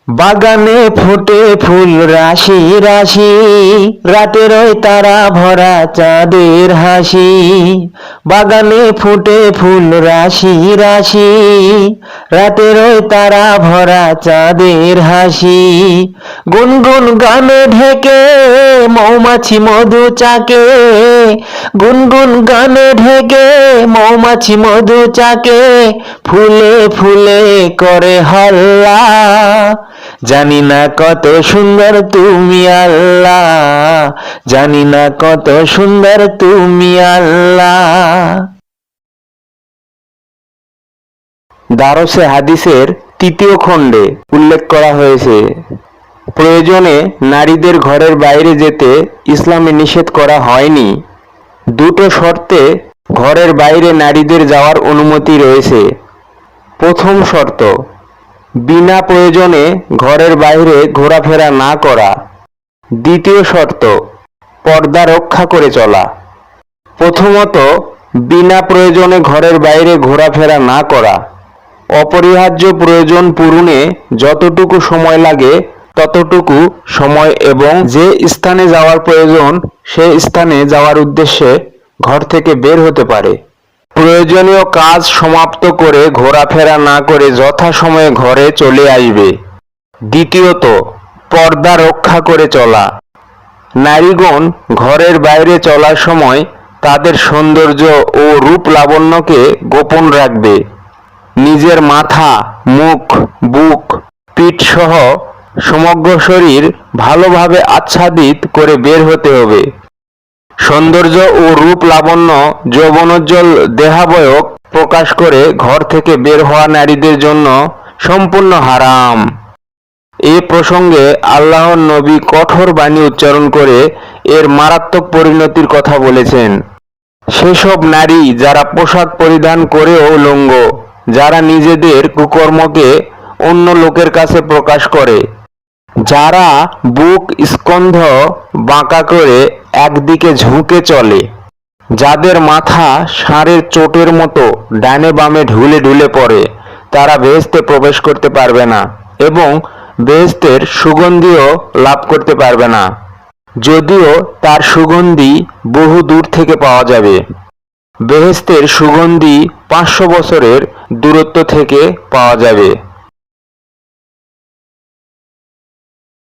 বাগানে ফোটে ফুল রাশি রাশি, রাতের ওই তারা ভরা চাঁদের হাসি। বাগানে ফোটে ফুল রাশি রাশি, রাতের ওই তারা ভরা চাঁদের হাসি। গুনগুন গানে ঢেকে মৌমাছি মধু চাকে, গুনগুন গানে ঢেকে মৌমাছি মধু চাকে। ফুলে ফুলে করে হল্লা, জানি না কত সুন্দর তুমি আল্লাহ, জানি না কত সুন্দর তুমি আল্লাহ। দারসে হাদিসের ৩য় খণ্ডে উল্লেখ করা হয়েছে, প্রয়োজনে নারীদের ঘরের বাইরে যেতে ইসলামে নিষেধ করা হয়নি। দুটো শর্তে ঘরের বাইরে নারীদের যাওয়ার অনুমতি রয়েছে। প্রথম শর্ত, বিনা প্রয়োজনে ঘরের বাইরে ঘোরাফেরা না করা। দ্বিতীয় শর্ত, পর্দা রক্ষা করে চলা। প্রথমত, বিনা প্রয়োজনে ঘরের বাইরে ঘোরাফেরা না করা। অপরিহার্য প্রয়োজন পূরণে যতটুকু সময় লাগে ততটুকু সময় এবং যে স্থানে যাওয়ার প্রয়োজন সে স্থানে যাওয়ার উদ্দেশ্যে ঘর থেকে বের হতে পারে। প্রয়োজনীয় কাজ সমাপ্ত করে ঘোরাফেরা না করে যথাসময়ে ঘরে চলে আসবে। দ্বিতীয়ত, পর্দা রক্ষা করে চলা। নারীগণ ঘরের বাইরে চলার সময় তাদের সৌন্দর্য ও রূপ লাবণ্যকে গোপন রাখবে। নিজের মাথা, মুখ, বুক, পিঠ সহ সমগ্র শরীর ভালোভাবে আচ্ছাদিত করে বের হতে হবে। সৌন্দর্য ও রূপ লাবণ্য, যৌবনোজ্জ্বল দেহাবয়ব প্রকাশ করে ঘর থেকে বের হওয়া নারীদের জন্য সম্পূর্ণ হারাম। এ প্রসঙ্গে আল্লাহর নবী কঠোর বাণী উচ্চারণ করে এর মারাত্মক পরিণতির কথা বলেছেন। সেসব নারী যারা পোশাক পরিধান করেও উলঙ্গ, যারা নিজেদের কুকর্মকে অন্য লোকের কাছে প্রকাশ করে, যারা বুক স্কন্ধ বাঁকা করে একদিকে ঝুঁকে চলে, যাদের মাথা ষাঁড়ের চোটের মতো ডানে বামে ঢুলে ঢুলে পড়ে, তারা বেহেশতে প্রবেশ করতে পারবে না এবং বেহেশতের সুগন্ধিও লাভ করতে পারবে না, যদিও তার সুগন্ধি বহু দূর থেকে পাওয়া যাবে। বেহেশতের সুগন্ধি 500 বছরের দূরত্ব থেকে পাওয়া যাবে।